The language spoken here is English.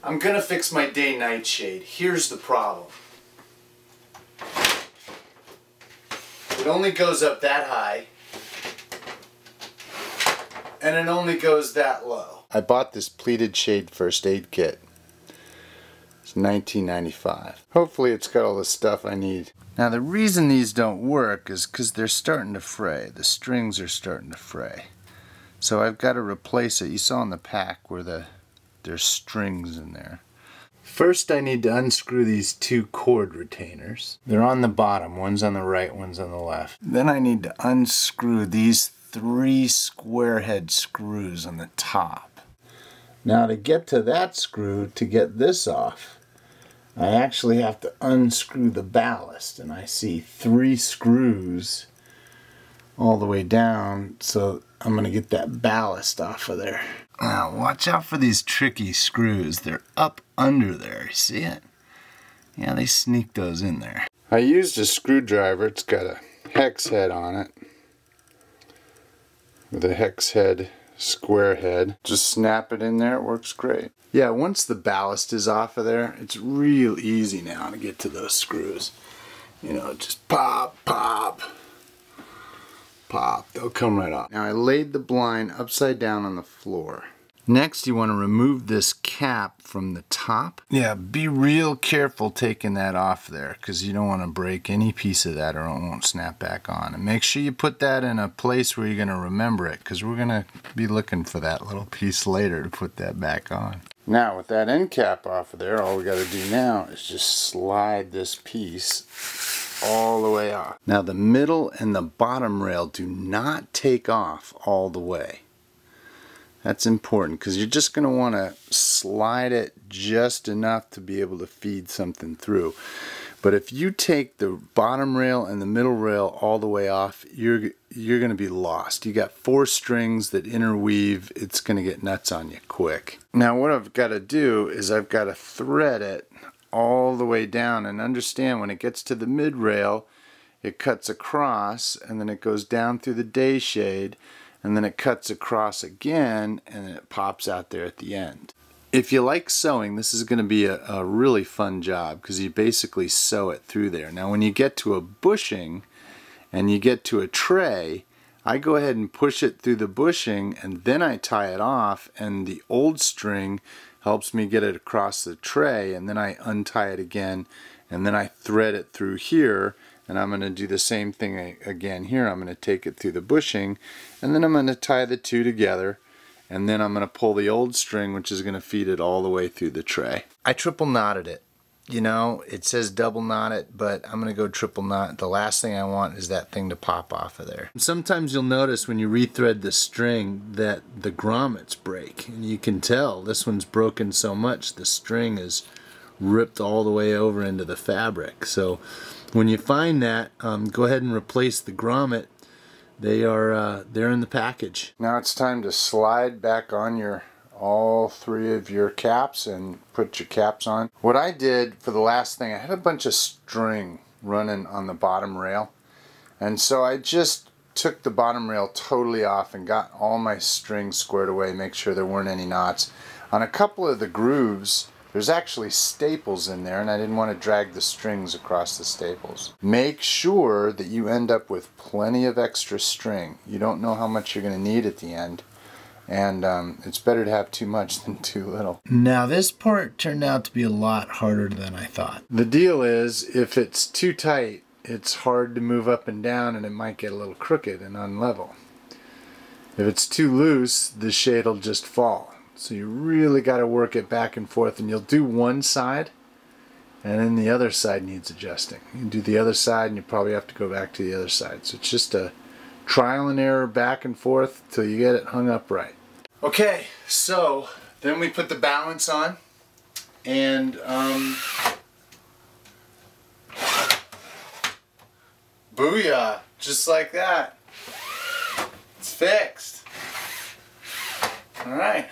I'm gonna fix my day-night shade. Here's the problem. It only goes up that high, and it only goes that low. I bought this pleated shade first aid kit. It's $19.95. Hopefully it's got all the stuff I need. Now the reason these don't work is because they're starting to fray. The strings are starting to fray. So I've got to replace it. You saw in the pack where there's strings in there. First I need to unscrew these two cord retainers. They're on the bottom. One's on the right, one's on the left. Then I need to unscrew these 3 square head screws on the top. Now to get to that screw, to get this off, I actually have to unscrew the ballast, and I see 3 screws all the way down, so I'm going to get that ballast off of there. Now watch out for these tricky screws. They're up under there, you see it? Yeah, they sneak those in there. I used a screwdriver. It's got a hex head on it with a hex head square head. Just snap it in there, it works great. Yeah, once the ballast is off of there, it's real easy now to get to those screws. You know, just pop, pop, pop. They'll come right off. Now I laid the blind upside down on the floor. Next you want to remove this cap from the top. Yeah, be real careful taking that off there because you don't want to break any piece of that or it won't snap back on. And make sure you put that in a place where you're going to remember it because we're going to be looking for that little piece later to put that back on. Now with that end cap off of there, all we got to do now is just slide this piece all the way off. Now the middle and the bottom rail do not take off all the way. That's important because you're just going to want to slide it just enough to be able to feed something through. But if you take the bottom rail and the middle rail all the way off, you're going to be lost. You got 4 strings that interweave. It's going to get nuts on you quick. Now what I've got to do is I've got to thread it all the way down, and understand when it gets to the mid rail, it cuts across and then it goes down through the day shade. And then it cuts across again and it pops out there at the end. If you like sewing, this is going to be a really fun job because you basically sew it through there. Now when you get to a bushing and you get to a tray, I go ahead and push it through the bushing and then I tie it off, and the old string helps me get it across the tray, and then I untie it again and then I thread it through here. And I'm going to do the same thing again here. I'm going to take it through the bushing, and then I'm going to tie the two together, and then I'm going to pull the old string, which is going to feed it all the way through the tray. I triple knotted it. You know, it says double knot it, but I'm going to go triple knot. The last thing I want is that thing to pop off of there. Sometimes you'll notice when you rethread the string that the grommets break, and you can tell this one's broken so much the string is ripped all the way over into the fabric. So when you find that, go ahead and replace the grommet. They're in the package. Now it's time to slide back on all 3 of your caps and put your caps on. What I did for the last thing, I had a bunch of string running on the bottom rail, and so I just took the bottom rail totally off and got all my strings squared away, make sure there weren't any knots. On a couple of the grooves, there's actually staples in there, and I didn't want to drag the strings across the staples. Make sure that you end up with plenty of extra string. You don't know how much you're going to need at the end, and it's better to have too much than too little. Now this part turned out to be a lot harder than I thought. The deal is, if it's too tight, it's hard to move up and down, and it might get a little crooked and unlevel. If it's too loose, the shade will just fall. So you really got to work it back and forth, and you'll do one side and then the other side needs adjusting. You do the other side and you probably have to go back to the other side. So it's just a trial and error back and forth till you get it hung up right. Okay, so then we put the balance on, and booyah, just like that. It's fixed. All right.